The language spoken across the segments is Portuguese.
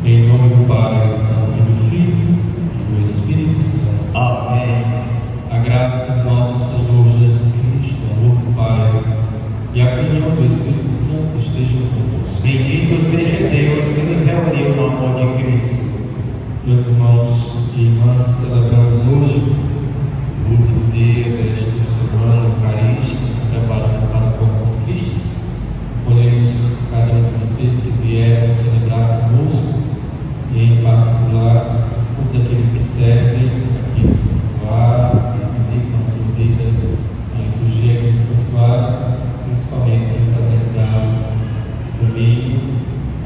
Em nome do Pai, e do Filho, e do Espírito Santo. Amém. A graça do nosso Senhor Jesus Cristo, o amor do Pai e a comunhão do Espírito Santo estejam convosco. Bendito seja Deus que nos reuniu no amor de Cristo. Meus irmãos e irmãs, celebramos hoje o último dia desta semana eucarística, nos preparando para o Corpus Christi. Acolhemos cada um de vocês que vieram celebrar conosco, e em particular todos aqueles que servem aqui no santuário, que dedicam a sua vida à liturgia aqui no santuário, principalmente a fraternidade do domingo,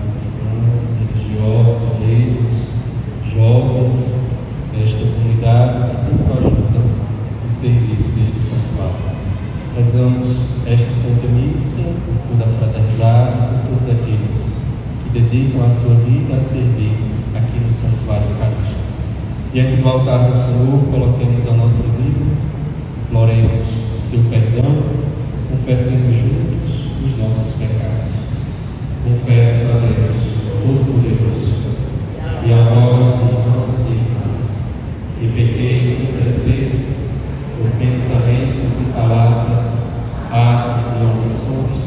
as irmãs religiosas, leigos, jovens desta comunidade que tanto ajudam no serviço deste santuário. Rezamos esta Santa Missa por toda a fraternidade, por todos aqueles que dedicam a sua vida a servir aqui no santuário eucarístico. Diante do altar do Senhor, coloquemos a nossa vida, imploremos o seu perdão, confessemos juntos os nossos pecados. Confesso a Deus Todo-Poderoso e a vós, irmãos e irmãs, que pequei muitas vezes por pensamentos e palavras, atos e omissões,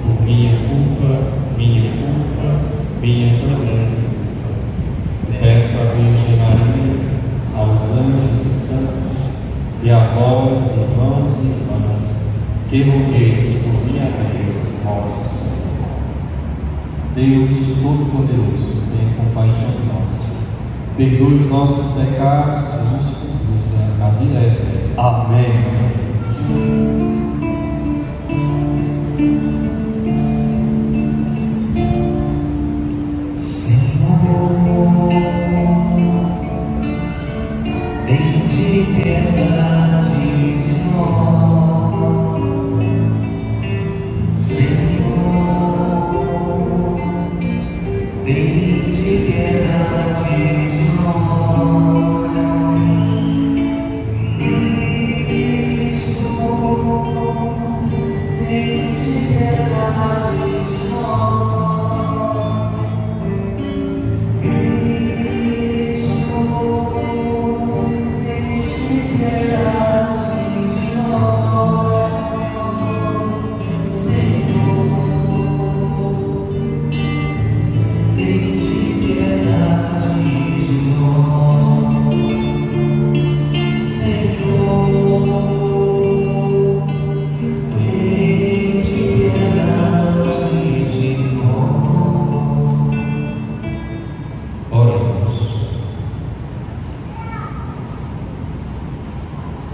por minha culpa, minha tão grande culpa. Peço à Virgem Maria, aos anjos e santos, e a vós, irmãos e irmãs, que rogueis por mim a Deus, nosso Senhor. Deus Todo-Poderoso, tenha compaixão de nós. Perdoe os nossos pecados e nos conduza à vida eterna. Amém.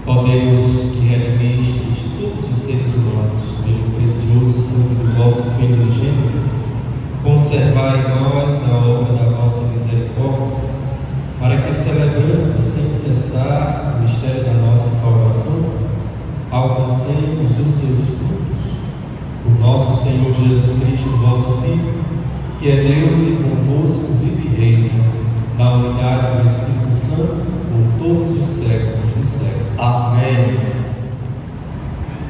Ó Deus, que redimistes todos os seres humanos pelo precioso sangue do vosso Filho unigênito, conservai em nós a obra da vossa misericórdia, para que, celebrando sem cessar o mistério da nossa salvação, alcancemos os seus frutos. Por nosso Senhor Jesus Cristo, vosso Filho, que é Deus e convosco vive e reina, na unidade do Espírito Santo, por todos os séculos dos séculos. Amém.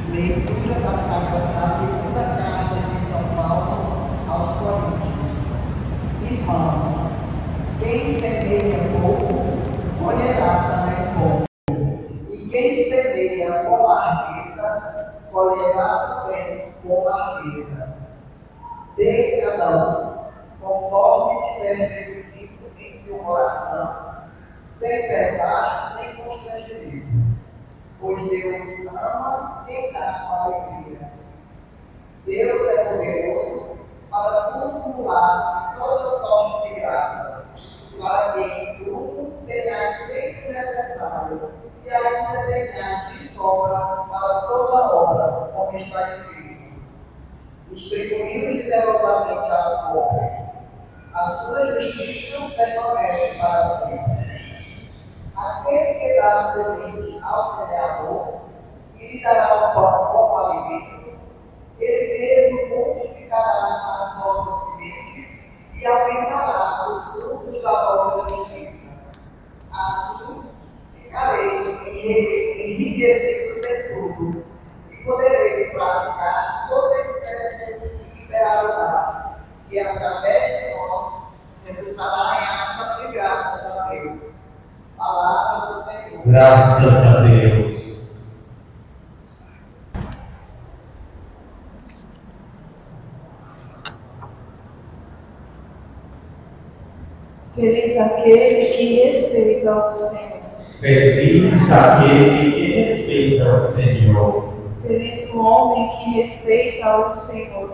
Leitura da segunda carta de São Paulo aos Coríntios. Irmãos, quem semeia pouco, colherá também pouco. E quem semeia com largueza, colherá também com largueza. Dê cada um, conforme tiver decidido em seu coração, sem pesar nem constrangimento. Pois Deus ama quem dá com alegria. Deus é poderoso para nos acumular toda sorte de graças, para que em tudo tenhais sempre o necessário, e ainda tenhais de sobra para toda obra, como está escrito. Distribuindo generosamente aos pobres, a sua justiça permanece para sempre. Aquele que dá a semente ao semeador e lhe dará o pão como alimento, ele mesmo multiplicará as vossas sementes e aumentará os frutos da vossa justiça. Assim, ficareis enriquecidos de tudo e podereis praticar toda espécie de liberalidade, que através de nós resultará Graças a Deus. Palavra do Senhor. Graças a Deus. Feliz aquele que respeita o Senhor. Feliz aquele que respeita o Senhor. Feliz o homem que respeita o Senhor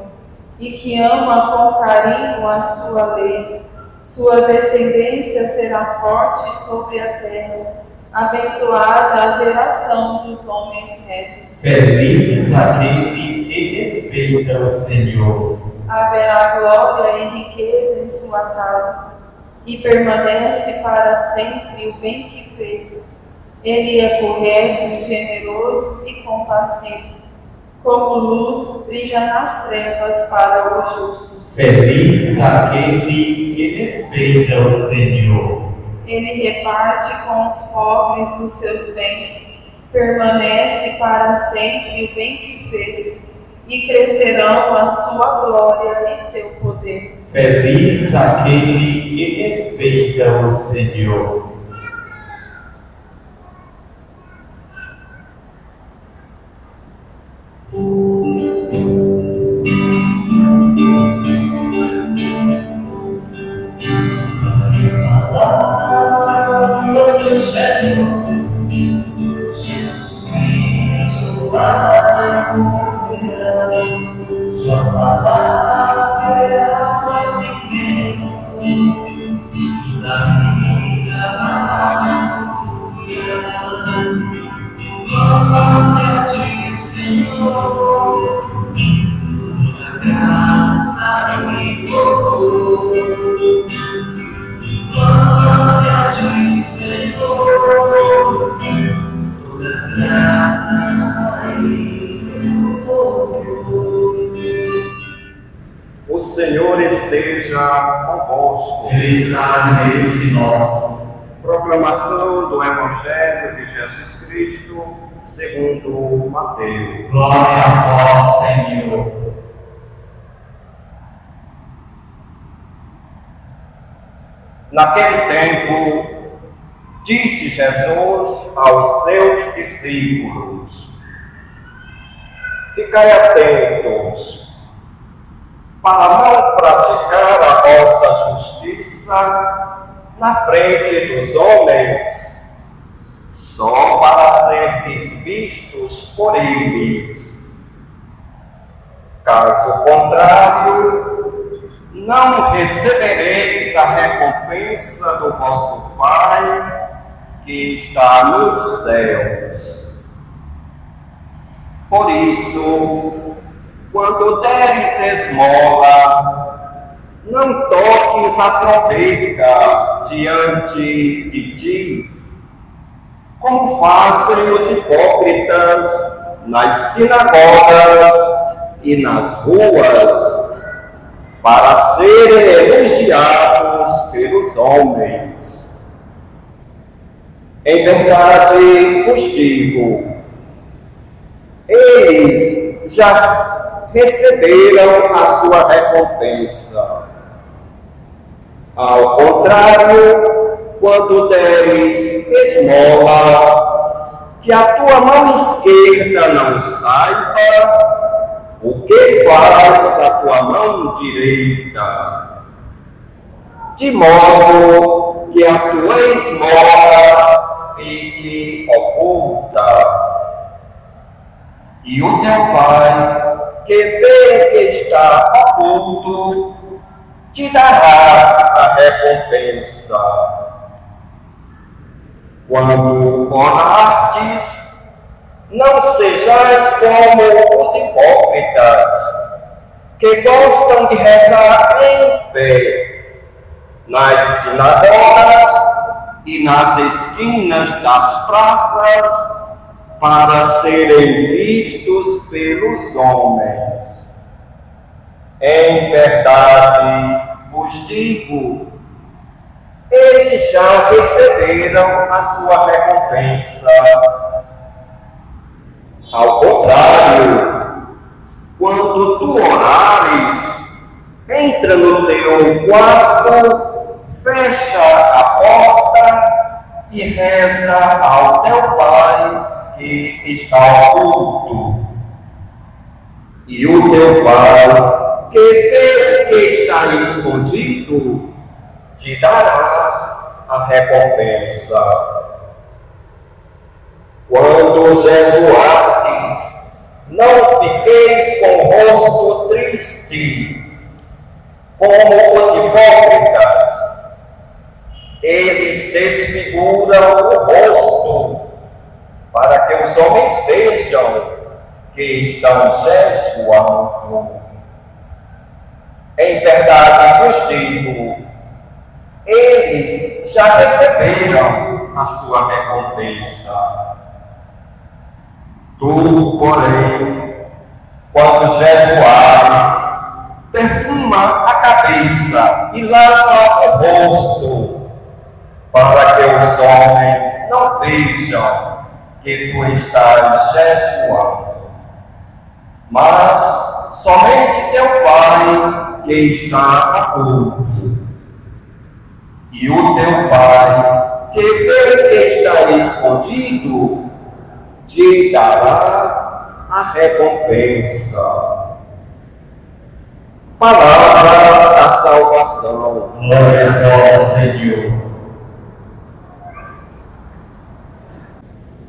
e que ama com carinho a sua lei. Sua descendência será forte sobre a terra. Abençoada a geração dos homens retos. Feliz aquele que respeita o Senhor. Haverá glória e riqueza em sua casa, e permanece para sempre o bem que fez. Ele é correto, generoso e compassivo. Como luz, brilha nas trevas para os justos. Feliz aquele que respeita o Senhor. Ele reparte com os pobres os seus bens. Permanece para sempre o bem que fez. E crescerão a sua glória e seu poder. Feliz aquele que respeita o Senhor. Sua palavra é a da minha glória de Senhor, toda graça e louvor. Glória de Senhor, toda graça e louvor. O Senhor esteja convosco. Ele está no meio de nós. Proclamação do Evangelho de Jesus Cristo, segundo Mateus. Glória a vós, Senhor. Naquele tempo, disse Jesus aos seus discípulos: ficai atentos, para não praticar a vossa justiça na frente dos homens, só para serdes vistos por eles. Caso contrário, não recebereis a recompensa do vosso Pai que está nos céus. Por isso, quando deres esmola, não toques a trombeta diante de ti, como fazem os hipócritas nas sinagogas e nas ruas, para serem elogiados pelos homens. Em verdade vos digo, eles já receberam a sua recompensa. Ao contrário, quando deres esmola, que a tua mão esquerda não saiba o que faz a tua mão direita, de modo que a tua esmola fique oculta. E o teu Pai, que vê o que está oculto, te dará a recompensa. Quando orardes, não sejais como os hipócritas, que gostam de rezar em pé, nas sinagogas e nas esquinas das praças, para serem vistos pelos homens. Em verdade vos digo, eles já receberam a sua recompensa. Ao contrário, quando tu orares, entra no teu quarto, fecha a porta e reza ao teu Pai que está oculto. E o teu Pai, que vê o que está escondido, te dará a recompensa. Quando jejuardes, não fiqueis com o rosto triste, como os hipócritas. Eles desfiguram o rosto, para que os homens vejam que estão jejuando. Em verdade vos digo, eles já receberam a sua recompensa. Tu, porém, quando jejuares, perfuma a cabeça e lava o rosto, para que os homens não vejam que tu estás jejuando. Mas somente teu Pai que está oculto. E o teu Pai, que vê o que está escondido, te dará a recompensa. Palavra da salvação. Glória a vós, Senhor.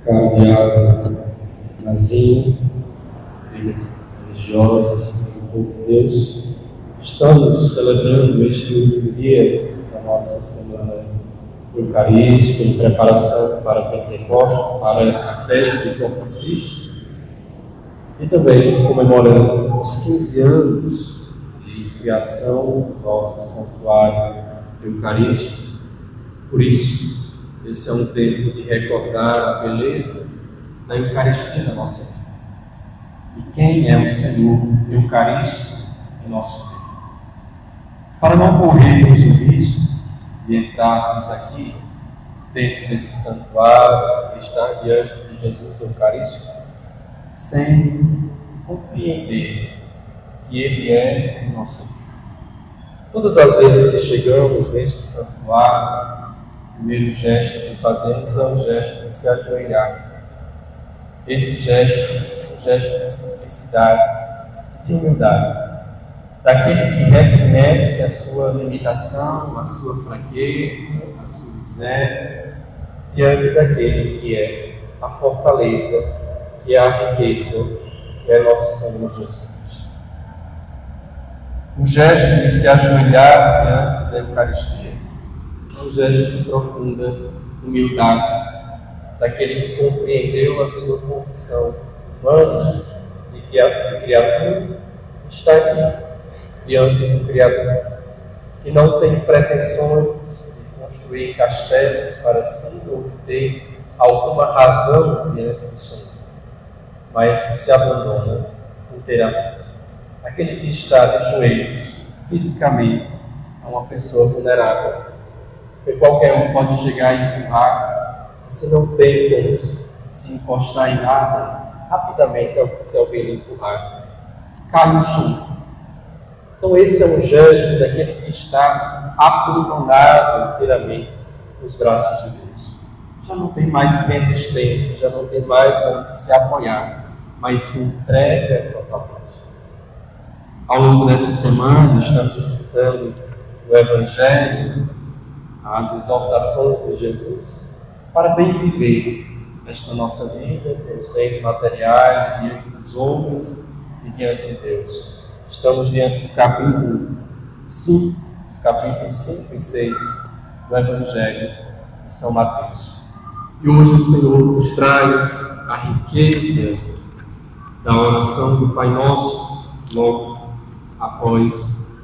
Caro diácono Nazinho, religiosos do povo de Deus, estamos celebrando este último dia da nossa semana eucarística em preparação para Pentecostes, para a festa de Corpus Christi, e também comemorando os 15 anos de criação do nosso santuário eucarístico. Por isso, esse é um tempo de recordar a beleza da Eucaristia na nossa vida. E quem é o Senhor Eucarístico em nosso meio. Para não corrermos o risco de entrarmos aqui dentro desse santuário, estar diante de Jesus Eucarístico, sem compreender que Ele é em nossa vida. Todas as vezes que chegamos neste santuário, o primeiro gesto que fazemos é o gesto de se ajoelhar. Esse gesto é um gesto de simplicidade, de humildade, daquele que reconhece a sua limitação, a sua fraqueza, a sua miséria, diante daquele que é a fortaleza, que é a riqueza, que é nosso Senhor Jesus Cristo. O gesto de se ajoelhar diante da Eucaristia é um gesto de profunda humildade, daquele que compreendeu a sua condição humana de criatura, está aqui diante do Criador, que não tem pretensões de construir castelos para si ou de ter alguma razão diante do Senhor, mas que se abandona inteiramente. Aquele que está de joelhos fisicamente é uma pessoa vulnerável, porque qualquer um pode chegar e empurrar, você não tem como se encostar em nada, rapidamente, se alguém lhe empurrar, cai no chão. Então esse é um gesto daquele que está abandonado inteiramente nos braços de Deus. Já não tem mais resistência, já não tem mais onde se apoiar, mas se entrega totalmente. Ao longo dessa semana estamos escutando o Evangelho, as exortações de Jesus, para bem viver esta nossa vida, com os bens materiais, diante dos homens e diante de Deus. Estamos diante do capítulo 5, os capítulos 5 e 6 do Evangelho de São Mateus. E hoje o Senhor nos traz a riqueza da oração do Pai Nosso, logo após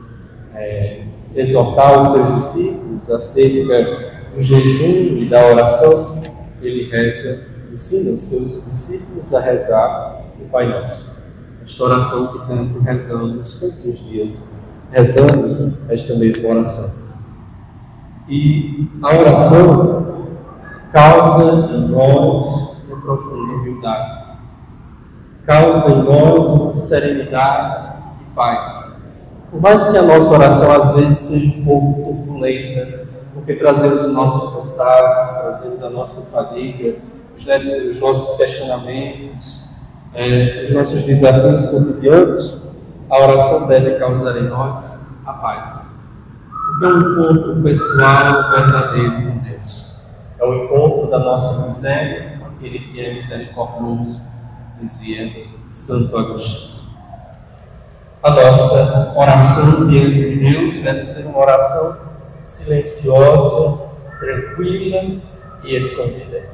exortar os seus discípulos acerca do jejum e da oração. Ele reza, ensina os seus discípulos a rezar o Pai Nosso. Esta oração que tanto rezamos todos os dias, rezamos esta mesma oração. E a oração causa em nós uma profunda humildade, causa em nós uma serenidade e paz. Por mais que a nossa oração às vezes seja um pouco turbulenta, porque trazemos o nosso cansaço, trazemos a nossa fadiga, os nossos questionamentos, os nossos desafios cotidianos, a oração deve causar em nós a paz. Porque é um encontro pessoal verdadeiro com Deus. É o encontro da nossa miséria com aquele que é misericordioso, dizia Santo Agostinho. A nossa oração diante de Deus deve ser uma oração silenciosa, tranquila e escondida.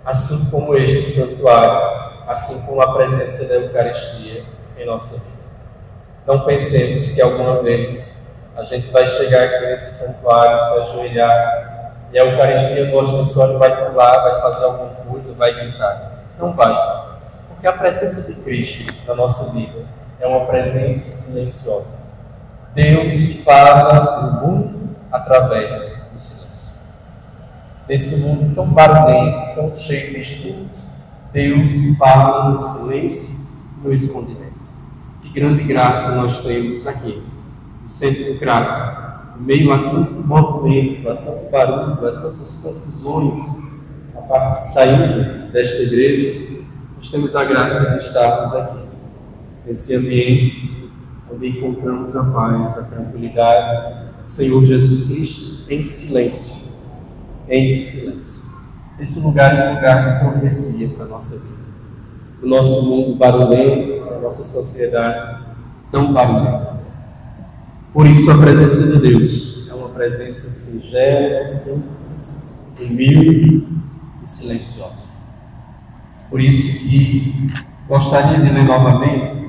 Assim como este santuário, assim como a presença da Eucaristia em nossa vida. Não pensemos que alguma vez a gente vai chegar aqui nesse santuário, se ajoelhar, e a Eucaristia do ostensório vai pular, vai fazer alguma coisa, vai gritar. Não vai. Porque a presença de Cristo na nossa vida é uma presença silenciosa. Deus fala no mundo através do silêncio. Nesse mundo tão barulhento, tão cheio de estímulos, Deus fala no silêncio e no escondimento. Que grande graça nós temos aqui, no centro do Crato, no meio a tanto movimento, a tanto barulho, a tantas confusões, a parte saindo desta igreja, nós temos a graça de estarmos aqui, nesse ambiente onde encontramos a paz, a tranquilidade do Senhor Jesus Cristo em silêncio. Em silêncio. Esse lugar é um lugar de profecia para a nossa vida. O nosso mundo barulhento, a nossa sociedade tão barulhenta. Por isso a presença de Deus é uma presença singela, simples, humilde e silenciosa. Por isso que gostaria de ler novamente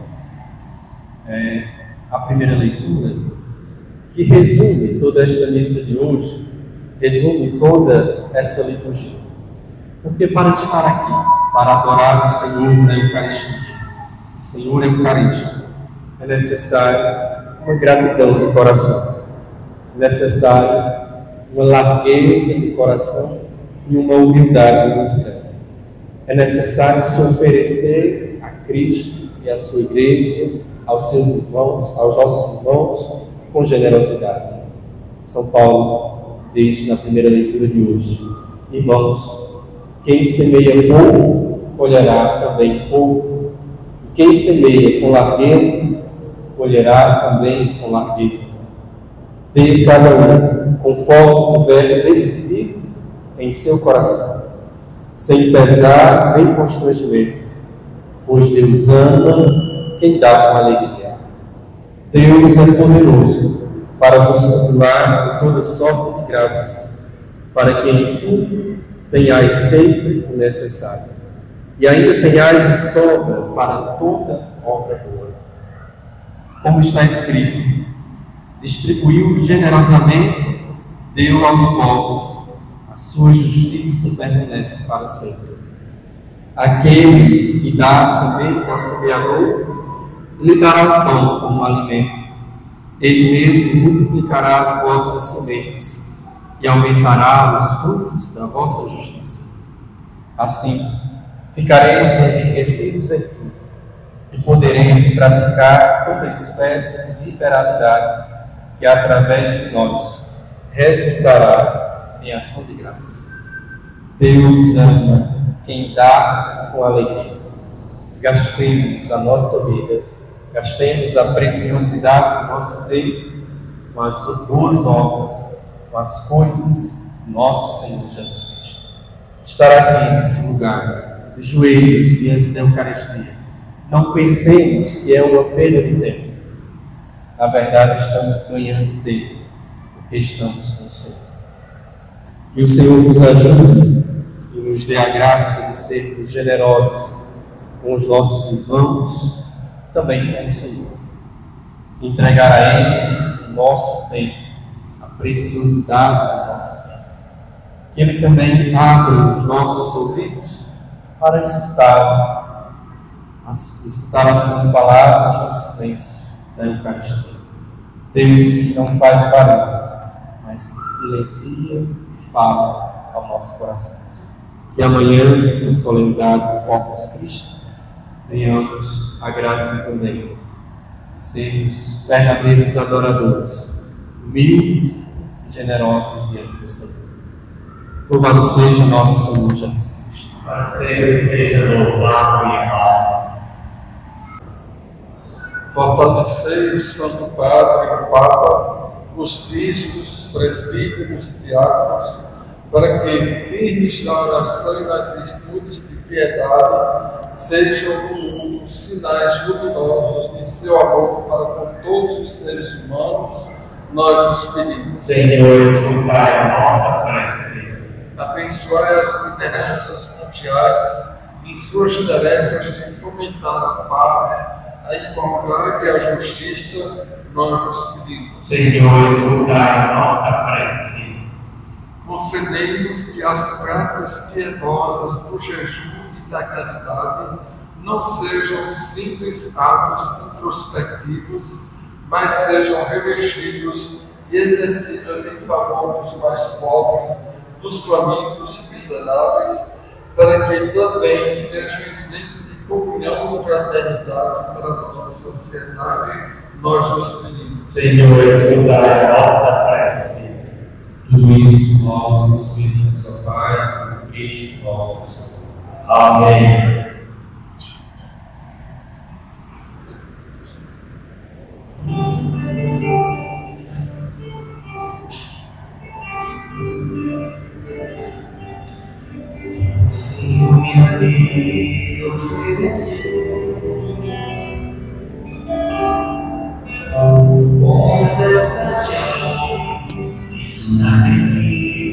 a primeira leitura, que resume toda esta missa de hoje, resume toda essa liturgia. Porque para estar aqui, para adorar o Senhor na Eucaristia, o Senhor Eucarístico, é necessário uma gratidão de coração, é necessário uma largueza de coração e uma humildade muito grande. É necessário se oferecer a Cristo e à sua igreja, aos seus irmãos, aos nossos irmãos, com generosidade. São Paulo diz na primeira leitura de hoje: irmãos, quem semeia pouco, colherá também pouco, e quem semeia com largueza, colherá também com largueza. Dê cada um conforme tiver decidido em seu coração, sem pesar nem constrangimento, pois Deus ama quem dá com alegria. Deus é poderoso para vos coroar com toda sorte de graças, para que em tudo tenhais sempre o necessário, e ainda tenhais de sobra para toda obra boa. Como está escrito: distribuiu generosamente, deu aos pobres, a sua justiça permanece para sempre. Aquele que dá a semente ao semeador, lhe dará o pão como alimento. Ele mesmo multiplicará as vossas sementes e aumentará os frutos da vossa justiça. Assim, ficareis enriquecidos em tudo e podereis praticar toda espécie de liberalidade que, através de nós, resultará em ação de graças. Deus ama quem dá com alegria. Gastemos a nossa vida, gastemos a preciosidade do nosso tempo com as boas obras, com as coisas do nosso Senhor Jesus Cristo. Estar aqui nesse lugar, de joelhos diante da Eucaristia, não pensemos que é uma perda de tempo. Na verdade, estamos ganhando tempo, porque estamos com o Senhor. Que o Senhor nos ajude e nos dê a graça de sermos generosos com os nossos irmãos, também com o Senhor. Entregar a Ele o nosso tempo, a preciosidade do nosso tempo. Que Ele também abra os nossos ouvidos para escutar as suas palavras no silêncio da Eucaristia. Deus que não faz barulho, mas que silencia e fala ao nosso coração. Que amanhã, na solenidade do Corpus Christi, tenhamos a graça também de sermos verdadeiros adoradores, humildes e generosos diante do Senhor. Louvado seja nosso Senhor Jesus Cristo. Para sempre seja louvado e amado. Fortalecei o Santo Padre, o Papa, os bispos, presbíteros e diáconos, para que, firmes na oração e nas virtudes de piedade, sejam no mundo sinais luminosos de seu amor para com todos os seres humanos, nós os pedimos. Senhor, escutai a nossa prece. Abençoai as lideranças mundiais em suas tarefas de fomentar a paz, a igualdade e a justiça, nós os pedimos. Senhor, escutai a nossa prece. Concedei-nos que as práticas piedosas do jejum e da caridade não sejam simples atos introspectivos, mas sejam revestidos e exercidas em favor dos mais pobres, dos famintos e miseráveis, para que também seja exemplo de comunhão e fraternidade para a nossa sociedade, nós os pedimos. Senhor, escutai a nossa prece. Tudo isso nós nos pedimos ao Pai, por Cristo nosso Senhor. Amém. Se eu me oferecer ao bom verdadeiro de sacrifício,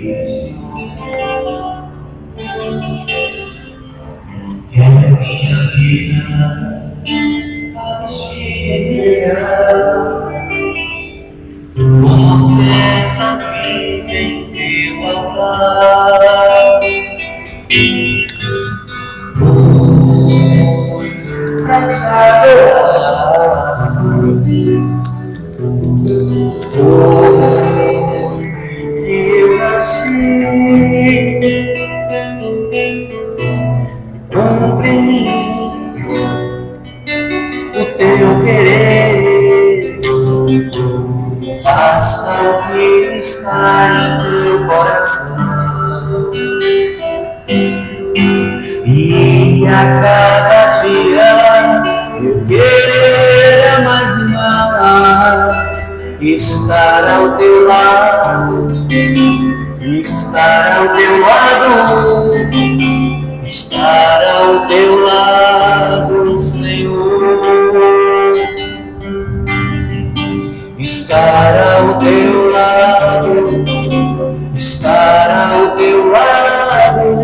é a minha vida a chegar, uma oferta viva em teu altar. Eu nasci, cumpre em mim o teu querer, faça o que está em teu coração. E a cada dia eu querer mais e mais estar ao teu lado, estar ao teu lado, estar ao teu lado, Senhor, estar ao teu lado, estar ao teu lado,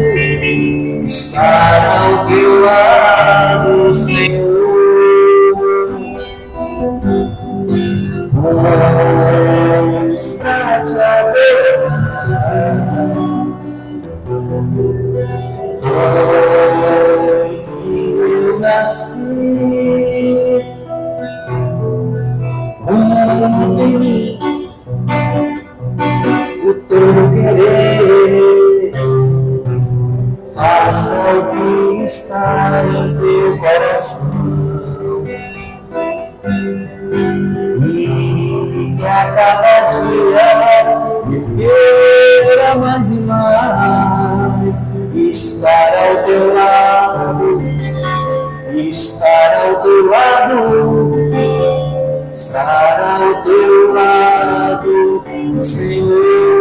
estar ao teu lado, Senhor. Pois pra te adorar foi que eu nasci. Em mim o teu querer, faça o que está em teu coração. E que a cada dia eu queira mais e mais estar ao teu lado, estar ao teu lado, estar ao teu lado, Senhor.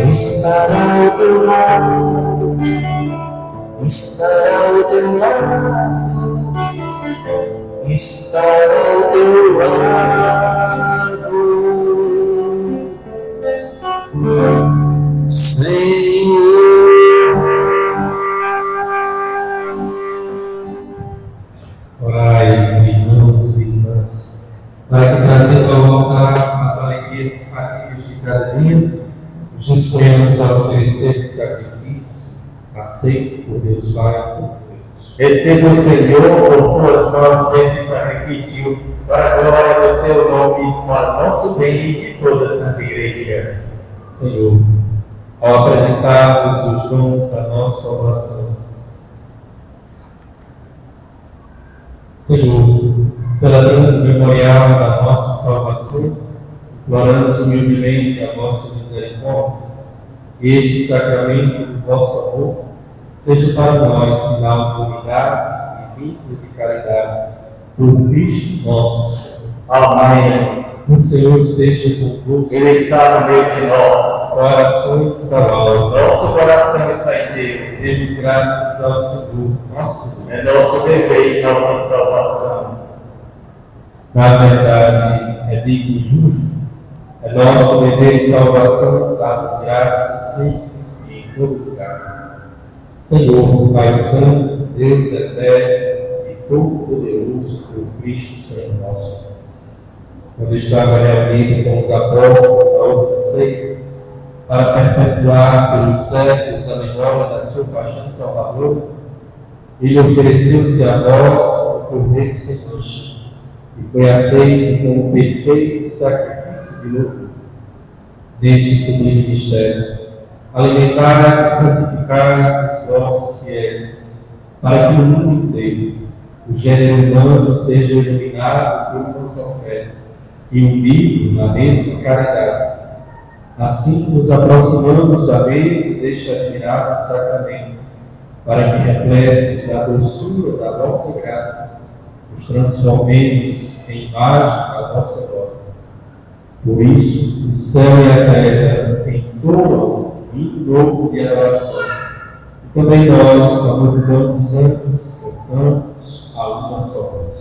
Estar ao teu lado, estar ao teu lado, estar ao teu lado, Senhor. Orai, irmãos e irmãs, para que trazendo ao altar as alegrias e famílias de cada dia, nos disponhamos a oferecer o sacrifício aceito por Deus Pai e por Deus. Receba, Senhor, por tuas mãos esse sacrifício para a glória do seu nome, para o nosso bem e de toda a Santa Igreja. Senhor, ao apresentarmos os dons da nossa oração, Senhor, celebrando o memorial da nossa salvação, imploramos humildemente a vossa misericórdia, que este sacramento do vosso amor seja para nós sinal de unidade e vínculo de caridade, por Cristo nosso Senhor. Amém. O Senhor esteja convosco. Ele está no meio de nós. Orações da alma. Nosso coração está em Deus. Demos graças ao Senhor, nosso Deus. É nosso dever e nossa salvação. Na verdade, é digno e justo. É nosso dever e salvação dar-nos graças sempre e em todo lugar. Senhor, Pai Santo, Deus eterno e todo-poderoso, por Cristo Senhor nosso. Quando estava reunido com os apóstolos da outra ceia, para perpetuar pelos séculos a memória da sua paixão salvadora, ele ofereceu-se a nós o Cordeiro sem mancha, e foi aceito como perfeito sacrifício de louvor. Neste sublime mistério, alimentai e santificai os vossos fiéis, para que o mundo inteiro, o gênero humano, seja iluminado por vossa fé e unido na mesma caridade. Assim nos aproximamos da vez deste admirável sacramento, para que, repletos da doçura da vossa graça, nos transformemos em imagem da vossa glória. Por isso, o céu e a terra entoam um hino novo de adoração, e também nós, a multidão dos anjos, cantamos a uma só voz.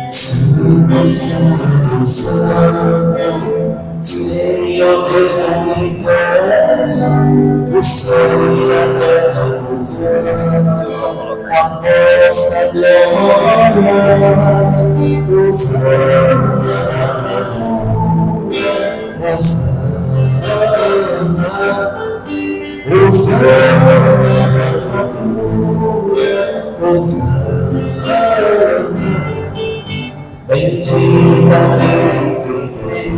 Santo, Santo, Santo, Senhor Deus do universo, o céu e a terra cruzando, a vossa glória, o céu e as alturas, o céu e as alturas, o céu. Bendita aquele que vem,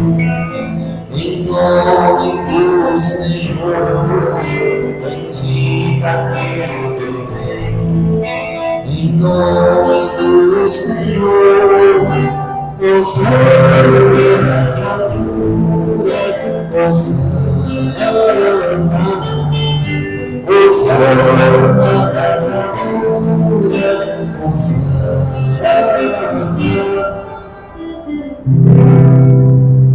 em nome do Senhor. Bendita aquele que vem, em nome do Senhor. O céu e as alturas, o céu e as alturas, o céu.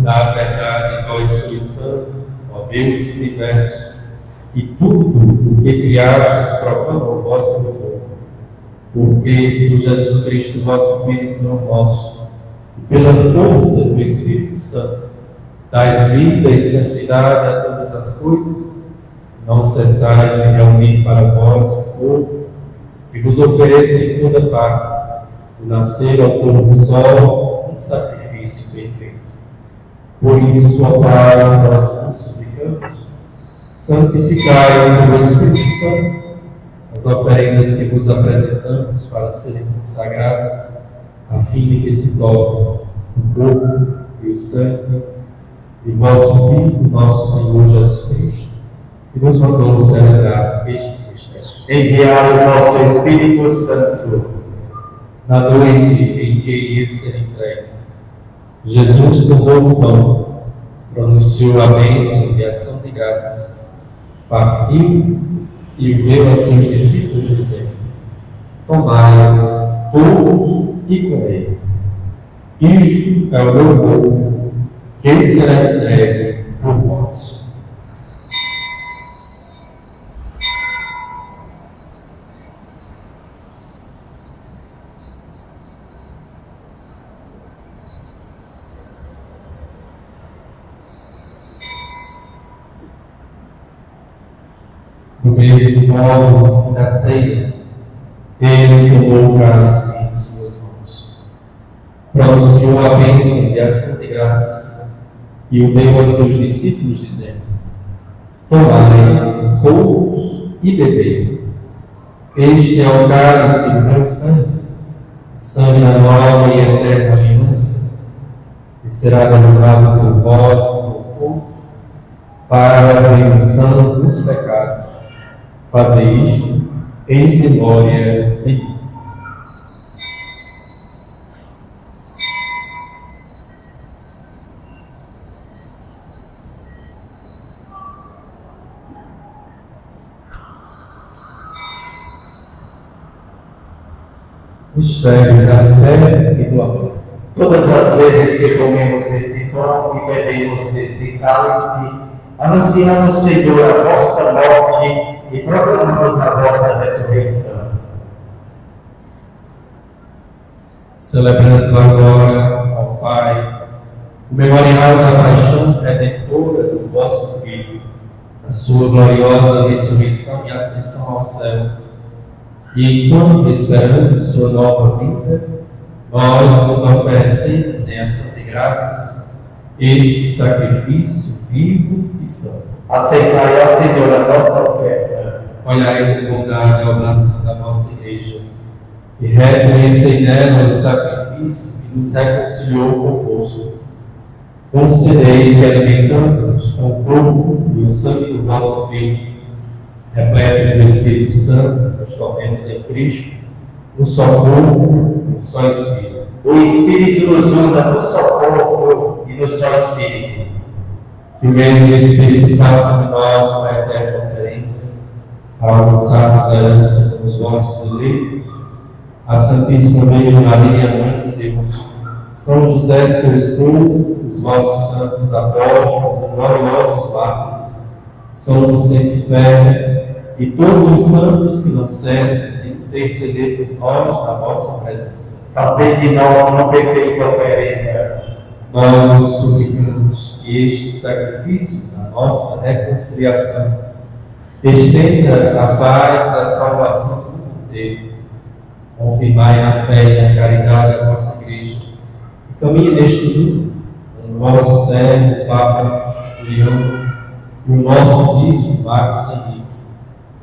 Na verdade, vós sois santo, ó Deus do universo, e tudo o que criastes proclama o vosso louvor. Porque por Jesus Cristo, vosso Filho, Senhor nosso, e pela força do Espírito Santo, dais vida e santidade a todas as coisas, não cessais de reunir para vós o povo, que vos ofereça em toda parte, do nascer ao pôr do sol, um sacrifício perfeito. Por isso, ó Pai, nós vos suplicamos, santificai pelo Espírito Santo as oferendas que vos apresentamos para serem consagradas, a fim de que se tornem o corpo e o sangue de vosso Filho, nosso Senhor Jesus Cristo, que nos mandou celebrar estes mistérios. Enviar o vosso Espírito Santo. Na noite em que ia ser entregue, Jesus tomou o pão, pronunciou a bênção de ação de graças, partiu e o deu a seus discípulos, dizendo: tomai todos e comei. Isto é o meu corpo, que será entregue por vós. Do mesmo modo, no fim da ceia, ele tomou o cálice em suas mãos, pronunciou a bênção de ação de graças e o deu a seus discípulos, dizendo: tomai todos e bebei. Este é o cálice do meu sangue, sangue da nova e eterna aliança, que será derramado por vós e por todos, para a remissão dos pecados. Fazer isto em memória de mim. Mistério da fé e do amor. Todas as vezes que comemos este pão e bebemos este cálice, anunciamos, Senhor, a vossa morte e proclamamos a vossa ressurreição. Celebrando agora ao Pai o memorial da paixão redentora do vosso Filho, a sua gloriosa ressurreição e ascensão ao céu, e enquanto esperamos sua nova vinda, nós vos oferecemos em ação de graças este sacrifício vivo e santo. Aceitai, ó Senhor, a nossa oferta. Olhai com bondade ao braço da vossa Igreja e reconhecei nela o sacrifício que nos reconciliou convosco. Concedei que, alimentando-nos com o corpo e o sangue do vosso Filho, repletos do Espírito Santo, nos tornemos em Cristo um só corpo e um só Espírito. O Espírito nos una no só corpo e no só Espírito. Que o mesmo Espírito faça de nós uma eterna oferenda, ao alcançarmos a herança com os vossos eleitos, a Santíssima Virgem Maria, Mãe de Deus, São José, seu esposo, os vossos santos apóstolos e gloriosos mártires, São Vicente Ferro, e todos os santos que não cessem de interceder por nós na vossa presença. Fazei de nós uma perfeita oferenda. Nós vos suplicamos que este sacrifício da nossa reconciliação estenda a paz, a salvação do mundo inteiro. Confirmai na fé e na caridade a vossa Igreja, e caminhe neste mundo com o vosso servo, o Papa Leão, e o nosso bispo Marcos Henrique,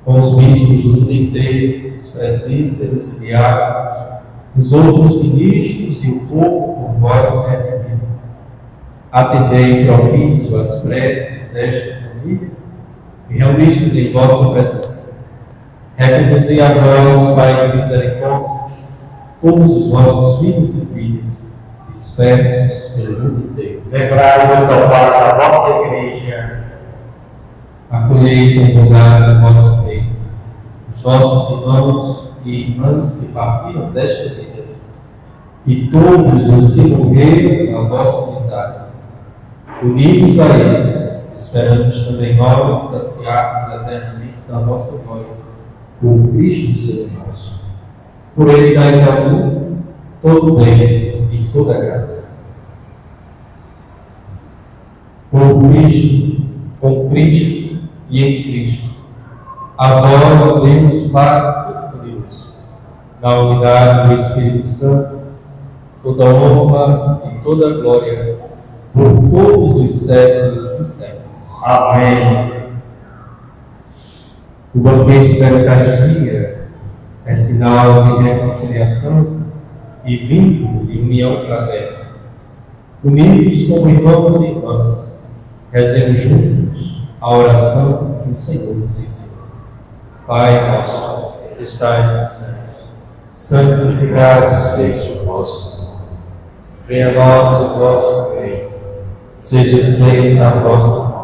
com os bispos do mundo inteiro, os presbíteros e diáconos, os outros ministros e o povo por vós redimido. Atendei propício às preces desta família e reunistes em vossa presença. Reconduzi a vós, Pai de misericórdia, todos os vossos filhos e filhas, dispersos pelo mundo inteiro. Lembrai-vos, ó Pai, da vossa Igreja. Acolhei com bondade o vosso reino, os nossos irmãos e irmãs que partiram desta vida, e todos os que morreram na vossa amizade. Unidos a eles, esperamos também nós saciarmos eternamente da vossa glória, por Cristo Senhor nosso. Por ele dais ao mundo todo o bem e toda a graça. Por Cristo, com Cristo e em Cristo, a vós Deus Pai Todo-Poderoso, na unidade do Espírito Santo, toda honra e toda glória, por todos os séculos dos séculos. Amém. O banquete da Eucaristia é sinal de reconciliação e vínculo de união fraterna. Unidos como irmãos e irmãs, rezemos juntos a oração que o Senhor nos ensinou. Pai nosso, que estais nos céus, santificado seja o vosso nome. Venha a nós o vosso reino, seja feita a vossa vontade.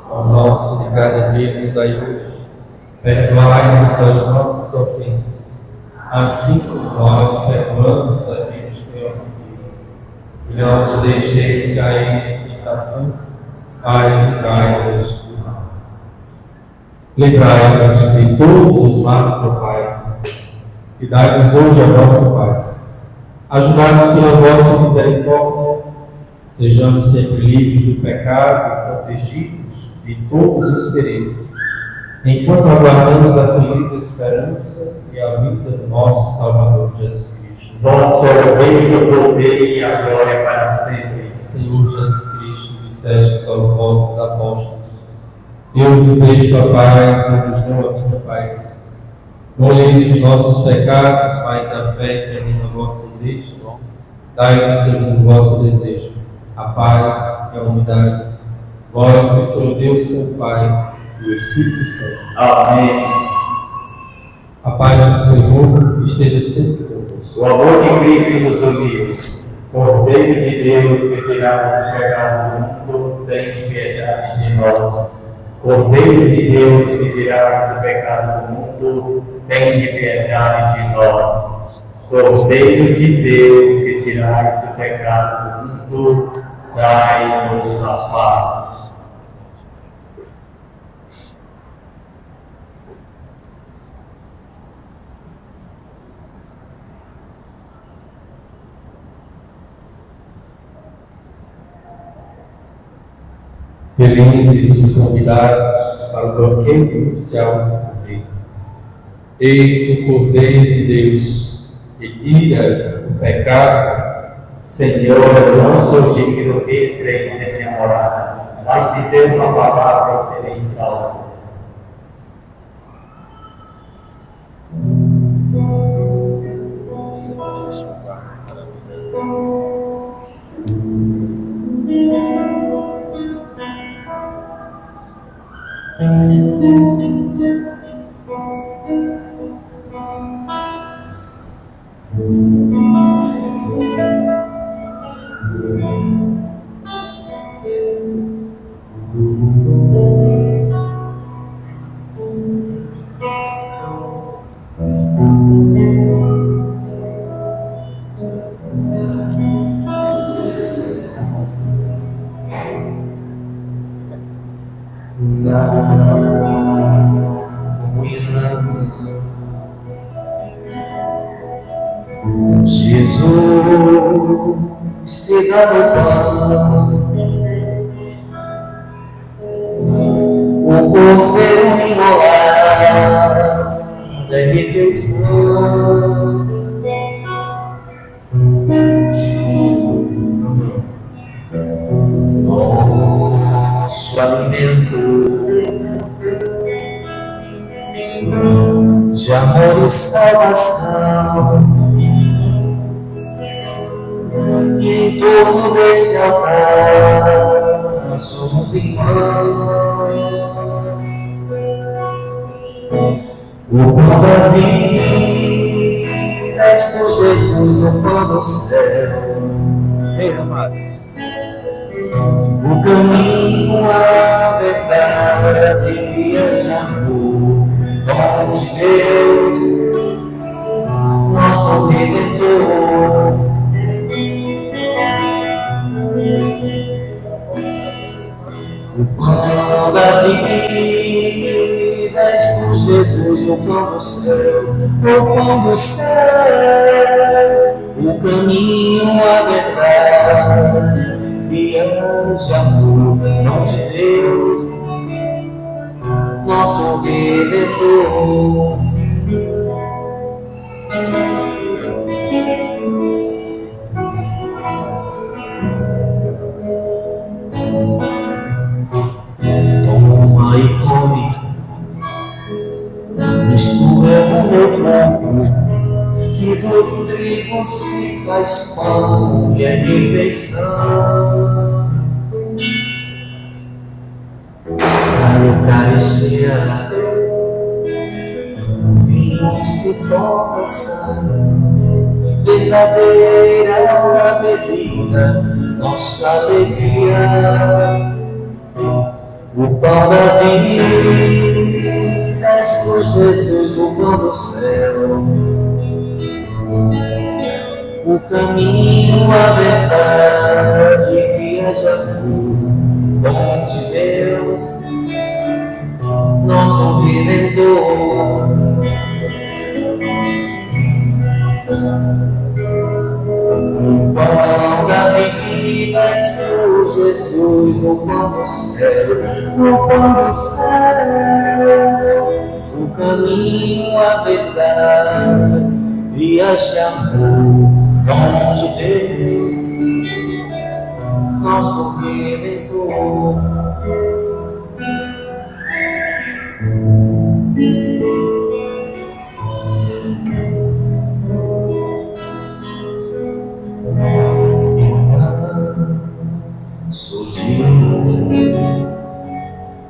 O nosso de cada dia nos dai hoje. Perdoai-nos as nossas ofensas, assim como nós perdoamos a quem nos tem ofendido. E não nos deixeis cair em tentação, mas livrai-nos do mal. Livrai-nos de todos os males, ó Pai, e dai-nos hoje a vossa paz. Ajudai-nos pela vossa misericórdia, sejamos sempre livres do pecado e protegidos de todos os perigos, enquanto aguardamos a feliz esperança e a vinda do nosso Salvador Jesus Cristo. Vosso é o reino, o poder e a glória para sempre. Senhor Jesus Cristo, dissestes aos vossos apóstolos: eu vos deixo a paz, eu vos dou a minha paz. Não olheis os nossos pecados, mas a fé que anima a vossa Igreja. Dai-nos segundo o vosso desejo a paz e a unidade. vós que sois Deus com o Pai e o Espírito Santo. Amém. A paz do Senhor esteja sempre convosco. O amor de Cristo nos uniu. Cordeiro de Deus que tirava os pecados do mundo, tem piedade de nós. Cordeiro de Deus que tirava os pecados do mundo, tem piedade de nós. Cordeiro de Deus que tirava os pecados do mundo, dai-nos a paz. Felizes os convidados para o banquete nupcial do Cordeiro. Eis o Cordeiro de Deus que tira o pecado. Senhor, eu não sou digno que entreis em minha morada, mas se der uma palavra, sereis salvo. Jesus se dá no pão, o cordeiro imolado da refeição. Nosso alimento de amor e salvação. E em torno desse altar somos irmãos. O pão da vida, és tu, Jesus, o pão do céu. Ei, amado. O caminho, a verdade, vias de amor, dom de Deus, nosso Redentor. O pão da vida, és tu, Jesus, o pão do céu, o pão do céu, o caminho, a verdade, vias de amor, dom de Deus, nosso Redentor. Toma e come, mistura o meu corpo, que do trigo se faz pão e é refeição. A Eucaristia, vinho se torna sangue, verdadeira bebida, nossa alegria. O pão da vida, és tu, Jesus, o pão do céu. O caminho, a verdade, vias de amor, dom de Deus, nosso Redentor. O pão da vida, és tu, Jesus, o pão do céu, o pão do céu. O caminho, a verdade, vias de amor, dom de Deus, nosso Redentor.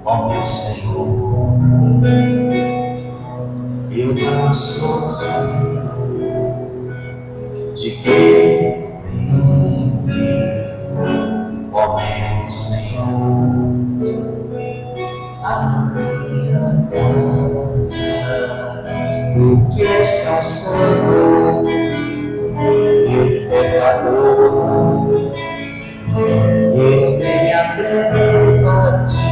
ó meu Senhor, eu não sou de que ó meu Senhor, a minha casa, que és tão santo e pecador, eu me atrevo a te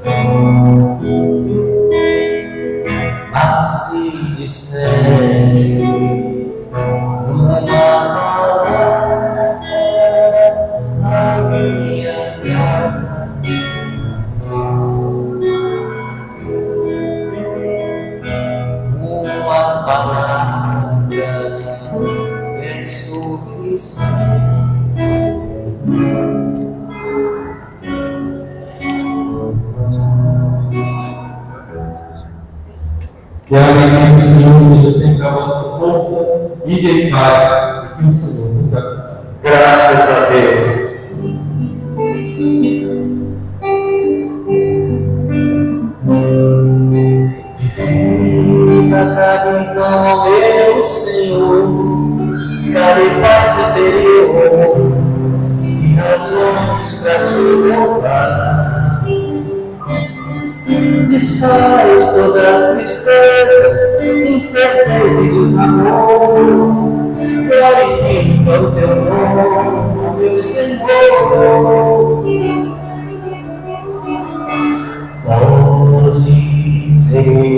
pedir, mas se disseres uma palavra, a minha casa uma palavra é suficiente. Que a alegria do Senhor seja sempre a vossa força e de paz, que o Senhor nos abençoe. Graças a Deus. Visita cada irmão, meu Senhor, cada paz interior e razões pra te louvar. Desfaz todas as tristezas, incerteza e desamor. Glorifica o teu nome, meu Senhor. Pode ser.